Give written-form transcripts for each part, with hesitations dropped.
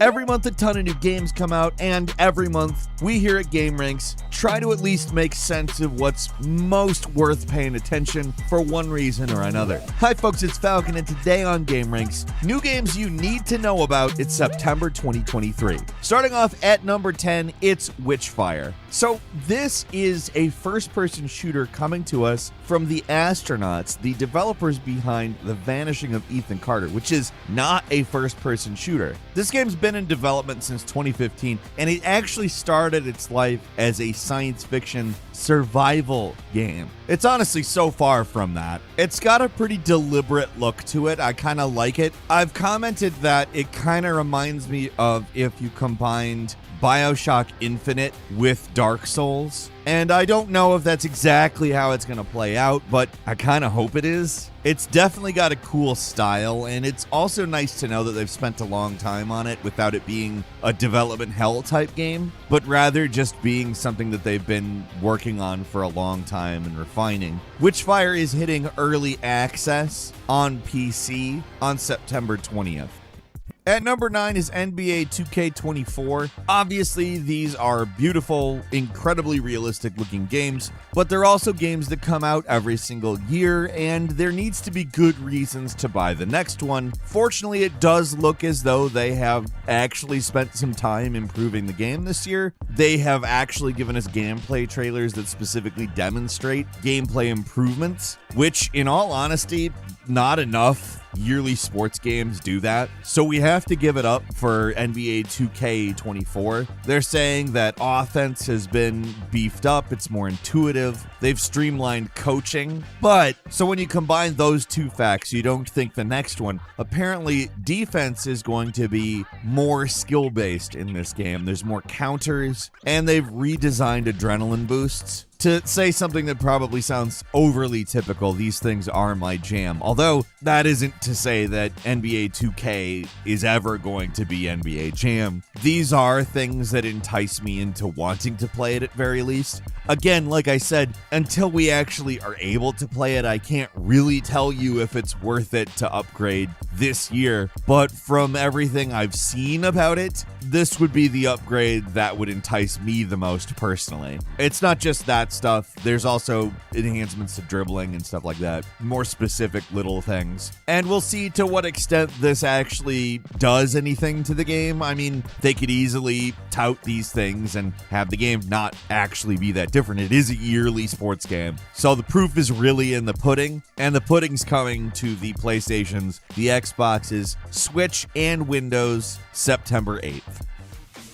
Every month a ton of new games come out, and every month we here at GameRanks try to at least make sense of what's most worth paying attention for one reason or another. Hi folks, it's Falcon, and today on GameRanks, new games you need to know about. It's September 2023. Starting off at number 10, it's Witchfire. So this is a first-person shooter coming to us from the Astronauts, the developers behind The Vanishing of Ethan Carter, which is not a first-person shooter. This game's been in development since 2015, and it actually started its life as a science fiction survival game. It's honestly so far from that. It's got a pretty deliberate look to it. I kind of like it. I've commented that it kind of reminds me of if you combined BioShock Infinite with Dark Souls. And I don't know if that's exactly how it's going to play out, but I kind of hope it is. It's definitely got a cool style, and it's also nice to know that they've spent a long time on it without it being a development hell type game, but rather just being something that they've been working on for a long time and refining. Witchfire is hitting early access on PC on September 20th. At number 9 is NBA 2K24. Obviously, these are beautiful, incredibly realistic looking games, but they're also games that come out every single year, and there needs to be good reasons to buy the next one. Fortunately, it does look as though they have actually spent some time improving the game this year. They have actually given us gameplay trailers that specifically demonstrate gameplay improvements, which, in all honesty, not enough yearly sports games do that. So we have to give it up for NBA 2K24. They're saying that offense has been beefed up. It's more intuitive. They've streamlined coaching. But so when you combine those two facts, you don't think the next one. Apparently, defense is going to be more skill-based in this game. There's more counters, and they've redesigned adrenaline boosts. To say something that probably sounds overly typical, these things are my jam. Although, that isn't to say that NBA 2K is ever going to be NBA Jam. These are things that entice me into wanting to play it at very least. Again, like I said, until we actually are able to play it, I can't really tell you if it's worth it to upgrade this year. But from everything I've seen about it, this would be the upgrade that would entice me the most personally. It's not just that stuff. There's also enhancements to dribbling and stuff like that. More specific little things. And we'll see to what extent this actually does anything to the game. I mean, they could easily tout these things and have the game not actually be that different. It is a yearly sports game. So the proof is really in the pudding, and the pudding's coming to the PlayStations, the Xboxes, Switch, and Windows September 8th.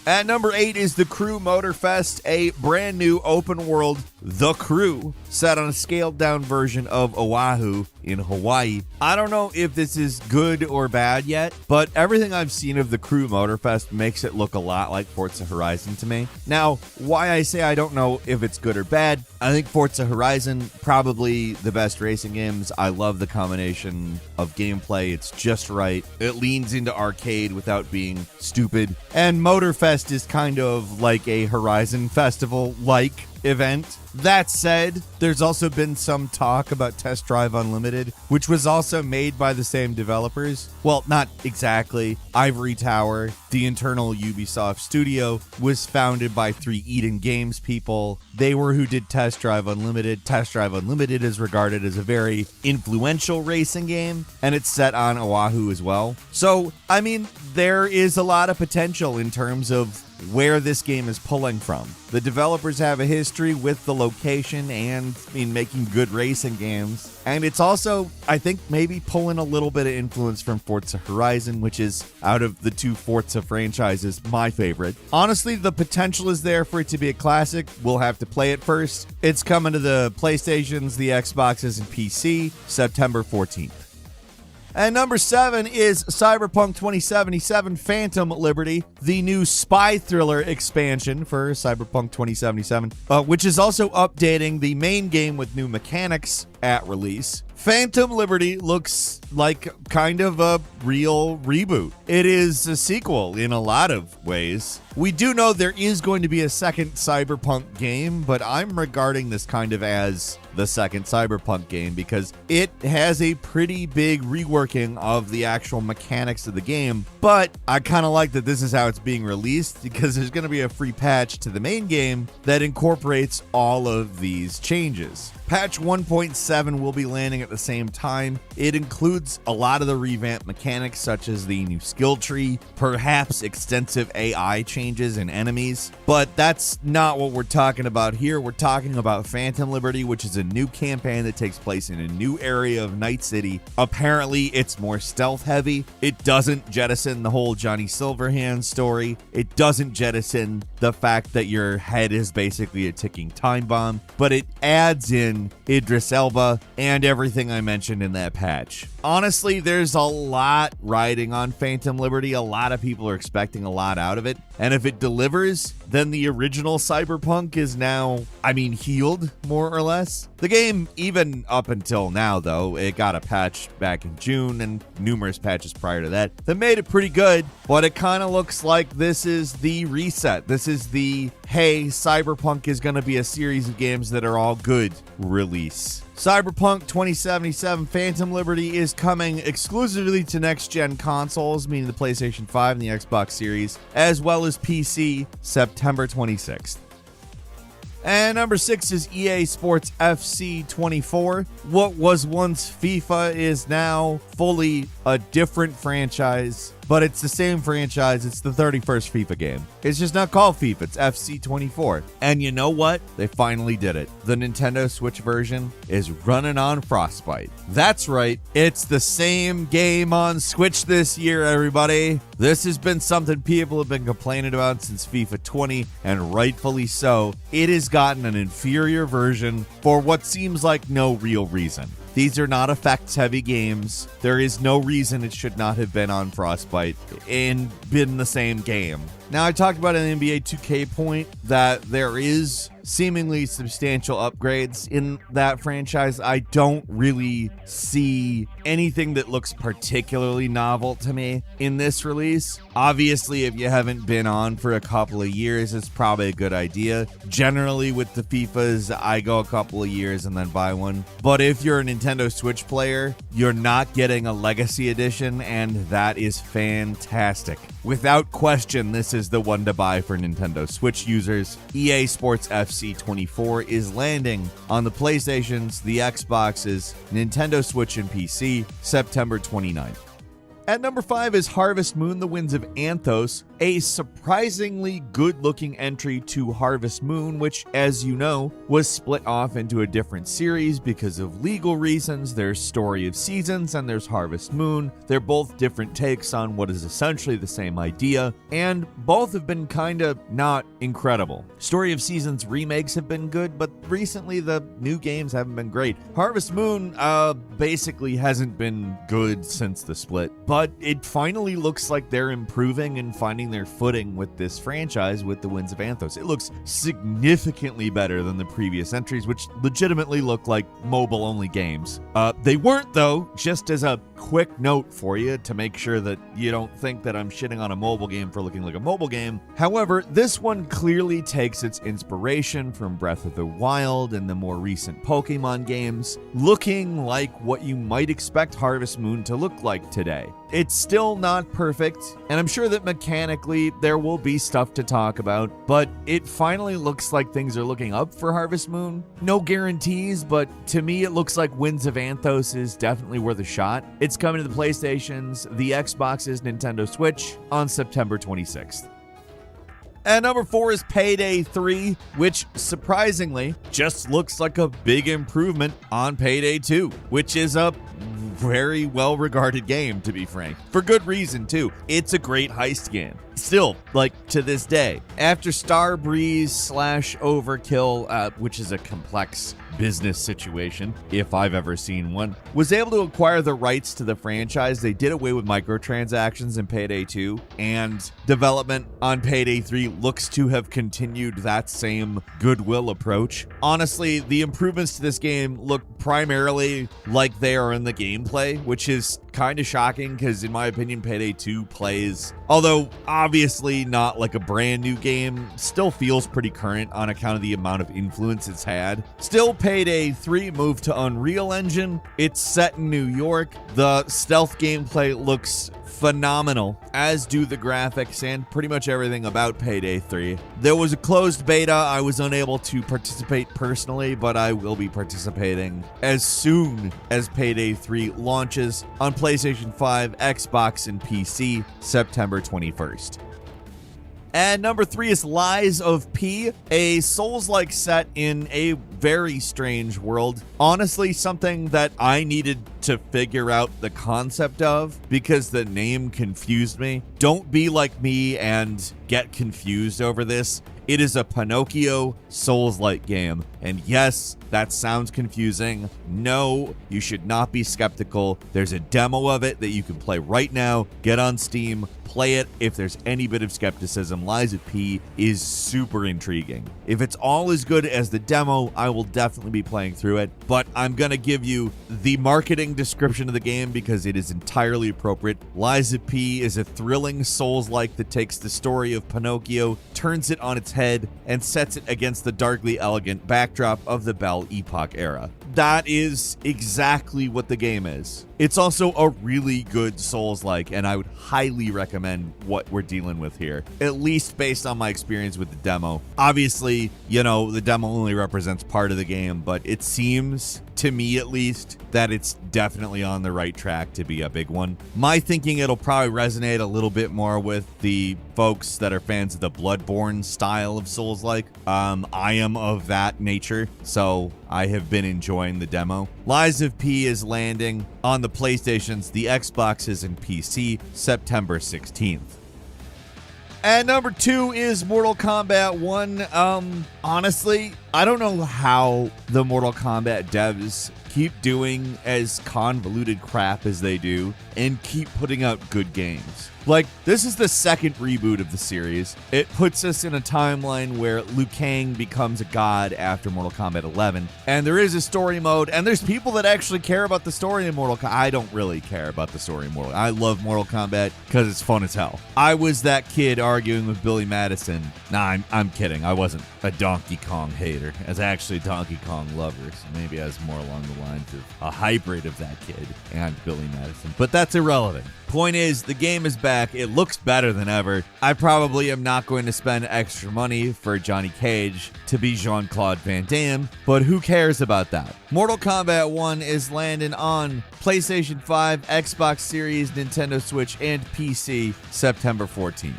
At number 8 is The Crew Motorfest, a brand new open world The Crew set on a scaled down version of Oahu in Hawaii. I don't know if this is good or bad yet, but everything I've seen of The Crew Motorfest makes it look a lot like Forza Horizon to me. Now, why I say I don't know if it's good or bad, I think Forza Horizon, probably the best racing games. I love the combination of gameplay. It's just right. It leans into arcade without being stupid. And Motorfest is kind of like a Horizon Festival-like event. That said, there's also been some talk about Test Drive Unlimited, which was also made by the same developers. Well, not exactly. Ivory Tower, the internal Ubisoft studio, was founded by 3 Eden Games people. They were who did Test Drive Unlimited. Test Drive Unlimited is regarded as a very influential racing game, and it's set on Oahu as well. So, I mean, there is a lot of potential in terms of where this game is pulling from. The developers have a history with the location and in making good racing games. And it's also, I think, maybe pulling a little bit of influence from Forza Horizon, which is, out of the 2 Forza franchises, my favorite. Honestly, the potential is there for it to be a classic. We'll have to play it first. It's coming to the PlayStations, the Xboxes, and PC September 14th. And number 7 is Cyberpunk 2077 Phantom Liberty, the new spy thriller expansion for Cyberpunk 2077, which is also updating the main game with new mechanics at release. Phantom Liberty looks like kind of a real reboot. It is a sequel in a lot of ways. We do know there is going to be a second Cyberpunk game, but I'm regarding this kind of as the second Cyberpunk game because it has a pretty big reworking of the actual mechanics of the game. But I kind of like that this is how it's being released because there's going to be a free patch to the main game that incorporates all of these changes. Patch 1.7 will be landing at the same time. It includes a lot of the revamped mechanics, such as the new skill tree, perhaps extensive AI changes in enemies. But that's not what we're talking about here. We're talking about Phantom Liberty, which is a new campaign that takes place in a new area of Night City. Apparently, it's more stealth heavy. It doesn't jettison the whole Johnny Silverhand story. It doesn't jettison the fact that your head is basically a ticking time bomb, but it adds in Idris Elba and everything I mentioned in that patch. Honestly, there's a lot riding on Phantom Liberty. A lot of people are expecting a lot out of it. And if it delivers, then the original Cyberpunk is now, healed, more or less. The game, even up until now, though, it got a patch back in June and numerous patches prior to that made it pretty good, but it kind of looks like this is the reset. This is the, hey, Cyberpunk is going to be a series of games that are all good release. Cyberpunk 2077 Phantom Liberty is coming exclusively to next-gen consoles, meaning the PlayStation 5 and the Xbox Series, as well as PC, September 26th. And number 6 is EA Sports FC 24. What was once FIFA is now fully a different franchise, but it's the same franchise. It's the 31st FIFA game. It's just not called FIFA. It's FC 24. And you know what? They finally did it. The Nintendo Switch version is running on Frostbite. That's right. It's the same game on Switch this year, everybody. This has been something people have been complaining about since FIFA 20, and rightfully so. It has gotten an inferior version for what seems like no real reason. These are not effects-heavy games. There is no reason it should not have been on Frostbite and been the same game. Now, I talked about an NBA 2K point that there is seemingly substantial upgrades in that franchise. I don't really see anything that looks particularly novel to me in this release. Obviously, if you haven't been on for a couple of years, it's probably a good idea. Generally, with the FIFAs, I go a couple of years and then buy one. But if you're a Nintendo Switch player, you're not getting a Legacy Edition, and that is fantastic. Without question, this is the one to buy for Nintendo Switch users. EA Sports FC 24 is landing on the PlayStations, the Xboxes, Nintendo Switch, and PC September 29th. At number 5 is Harvest Moon: The Winds of Anthos, a surprisingly good-looking entry to Harvest Moon, which, as you know, was split off into a different series because of legal reasons. There's Story of Seasons and there's Harvest Moon. They're both different takes on what is essentially the same idea, and both have been kind of not incredible. Story of Seasons remakes have been good, but recently the new games haven't been great. Harvest Moon basically hasn't been good since the split, but it finally looks like they're improving and finding their footing with this franchise with the Winds of Anthos. It looks significantly better than the previous entries, which legitimately look like mobile-only games. They weren't, though, just as a quick note for you to make sure that you don't think that I'm shitting on a mobile game for looking like a mobile game. However, this one clearly takes its inspiration from Breath of the Wild and the more recent Pokemon games, looking like what you might expect Harvest Moon to look like today. It's still not perfect, and I'm sure that mechanically there will be stuff to talk about, but it finally looks like things are looking up for Harvest Moon. No guarantees, but to me it looks like Winds of Anthos is definitely worth a shot. It's coming to the PlayStations, the Xboxes, Nintendo Switch on September 26th. And number 4 is Payday 3, which surprisingly just looks like a big improvement on Payday 2, which is a very well-regarded game, to be frank. For good reason, too. It's a great heist game. Still, to this day. After Starbreeze / Overkill, which is a complex business situation, if I've ever seen one, was able to acquire the rights to the franchise. They did away with microtransactions in Payday 2, and development on Payday 3 looks to have continued that same goodwill approach. Honestly, the improvements to this game look primarily like they are in the gameplay, which is kind of shocking because, in my opinion, Payday 2 plays, although obviously not like a brand new game, still feels pretty current on account of the amount of influence it's had. Still, Payday 3 moved to Unreal Engine. It's set in New York. The stealth gameplay looks phenomenal, as do the graphics and pretty much everything about Payday 3. There was a closed beta. I was unable to participate personally, but I will be participating as soon as Payday 3 launches on PlayStation 5, Xbox, and PC September 21st. And number 3 is Lies of P, a Souls-like set in a very strange world. Honestly, something that I needed to figure out the concept of because the name confused me. Don't be like me and get confused over this. It is a Pinocchio Souls-like game. And yes, that sounds confusing. No, you should not be skeptical. There's a demo of it that you can play right now. Get on Steam, play it. If there's any bit of skepticism, Lies of P is super intriguing. If it's all as good as the demo, I will definitely be playing through it. But I'm going to give you the marketing description of the game because it is entirely appropriate. Lies of P is a thrilling Souls-like that takes the story of Pinocchio, turns it on its head, and sets it against the darkly elegant backdrop of the Belle Epoque era. That is exactly what the game is. It's also a really good Souls-like, and I would highly recommend what we're dealing with here, at least based on my experience with the demo. Obviously, the demo only represents part of the game, but it seems, to me at least, that it's definitely on the right track to be a big one. My thinking it'll probably resonate a little bit more with the folks that are fans of the Bloodborne style of Souls-like. I am of that nature, so I have been enjoying the demo. Lies of P is landing on the PlayStations, the Xboxes, and PC September 16th. And number 2 is Mortal Kombat 1. Honestly, I don't know how the Mortal Kombat devs keep doing as convoluted crap as they do and keep putting out good games. Like, this is the second reboot of the series. It puts us in a timeline where Liu Kang becomes a god after Mortal Kombat 11. And there is a story mode, and there's people that actually care about the story in Mortal Kombat. I don't really care about the story in Mortal Kombat. I love Mortal Kombat because it's fun as hell. I was that kid arguing with Billy Madison. Nah, I'm kidding. I wasn't a Donkey Kong hater. I was actually a Donkey Kong lover, so maybe I was more along the lines of a hybrid of that kid and Billy Madison. But that's irrelevant. Point is, the game is back. It looks better than ever. I probably am not going to spend extra money for Johnny Cage to be Jean-Claude Van Damme, but who cares about that? Mortal Kombat 1 is landing on PlayStation 5, Xbox Series, Nintendo Switch, and PC September 14th.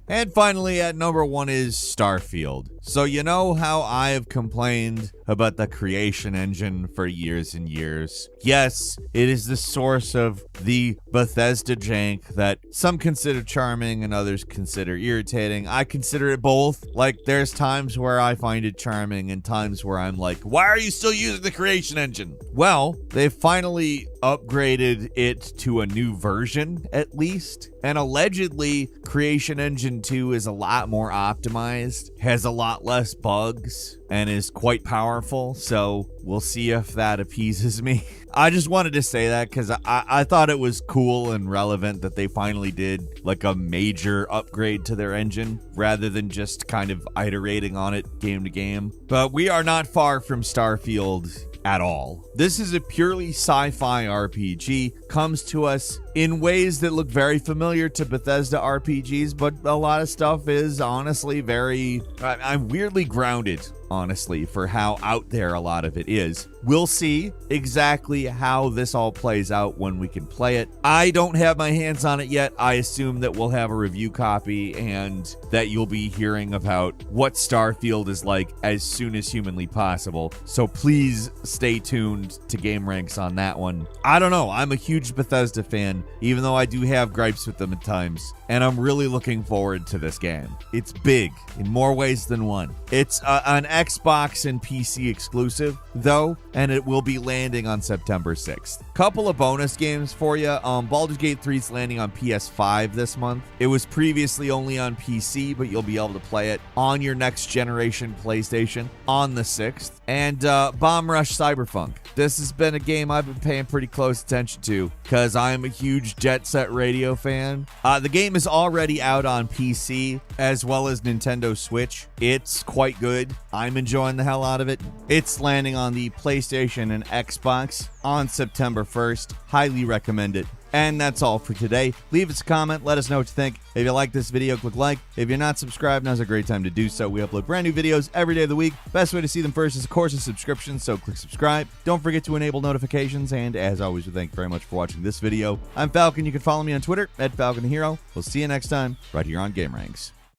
And finally, at number 1 is Starfield. So you know how I have complained about the creation engine for years and years. Yes, it is the source of the Bethesda jank that some consider charming and others consider irritating. I consider it both. Like, there's times where I find it charming and times where I'm like, why are you still using the creation engine? Well, they finally upgraded it to a new version, at least. And allegedly, Creation Engine 2 is a lot more optimized, has a lot less bugs, and is quite powerful. So we'll see if that appeases me. I just wanted to say that because I thought it was cool and relevant that they finally did like a major upgrade to their engine rather than just kind of iterating on it game to game. But we are not far from Starfield at all. This is a purely sci-fi RPG, comes to us in ways that look very familiar to Bethesda RPGs, but a lot of stuff is honestly I'm weirdly grounded, honestly, for how out there a lot of it is. We'll see exactly how this all plays out when we can play it. I don't have my hands on it yet. I assume that we'll have a review copy and that you'll be hearing about what Starfield is like as soon as humanly possible. So please stay tuned to Game Ranks on that one. I don't know. I'm a huge Bethesda fan. game, even though I do have gripes with them at times. And I'm really looking forward to this game. It's big in more ways than one. It's an Xbox and PC exclusive, though, and it will be landing on September 6th. Couple of bonus games for you. Baldur's Gate 3 is landing on PS5 this month. It was previously only on PC, but you'll be able to play it on your next generation PlayStation on the 6th. And Bomb Rush Cyberpunk. This has been a game I've been paying pretty close attention to because I'm a huge Jet Set Radio fan. The game is already out on PC as well as Nintendo Switch. It's quite good. I'm enjoying the hell out of it. It's landing on the PlayStation and Xbox on September 1st. Highly recommend it. And that's all for today. Leave us a comment. Let us know what you think. If you like this video, click like. If you're not subscribed, now's a great time to do so. We upload brand new videos every day of the week. Best way to see them first is, of course, a subscription, so click subscribe. Don't forget to enable notifications. And as always, we thank you very much for watching this video. I'm Falcon. You can follow me on Twitter @FalconTheHero. We'll see you next time right here on GameRanks.